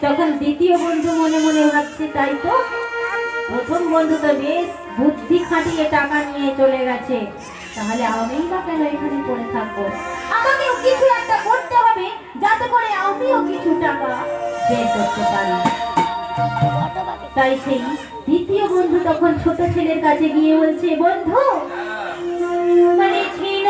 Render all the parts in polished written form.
তখন দ্বিতীয় বন্ধু মনে মনে ভাবছে, তাই তো প্রথম বন্ধু তো বেশ বুদ্ধি খাটিয়ে টাকা নিয়ে চলে গেছে, তাহলে আমিই বা কেন এখানে পড়ে থাকবো? আমাকেও কিছু একটা করতে হবে যাতে করে আমিও কিছু টাকা বের করতে পারি। তাই সেই দ্বিতীয় বন্ধু তখন ছোট ছেলের কাছে গিয়ে বলছে, বন্ধু মানে ছিল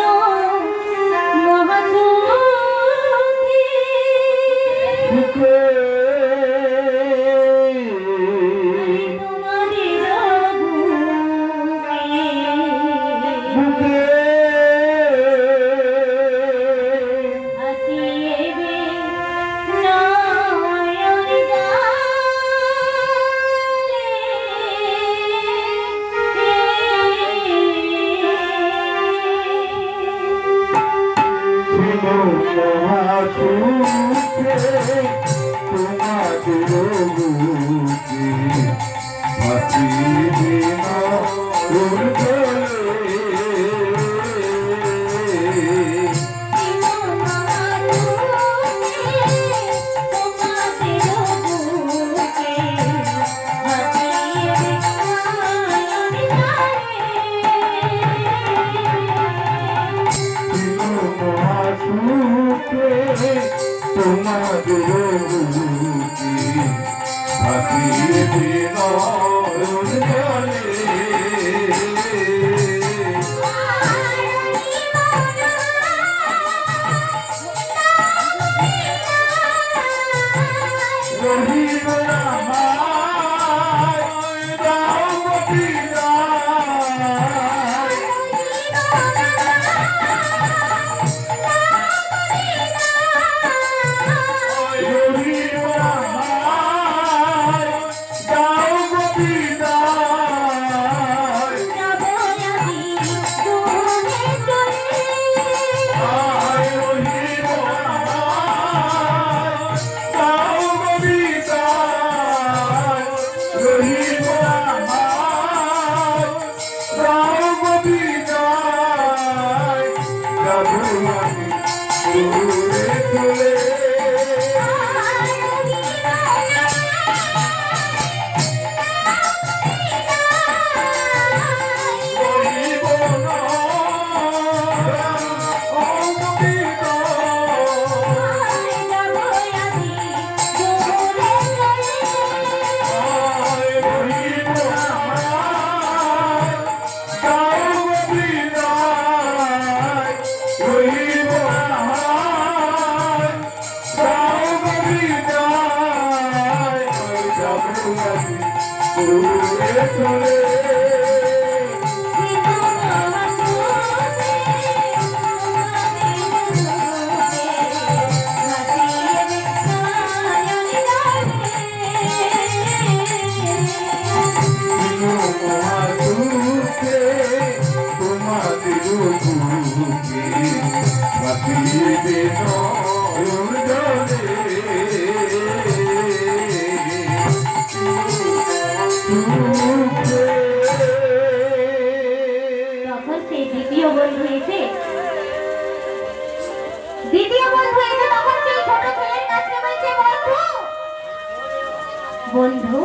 বন্ধু,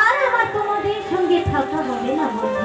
আর আমার তোমাদের সঙ্গে থাকা হবে না বন্ধু।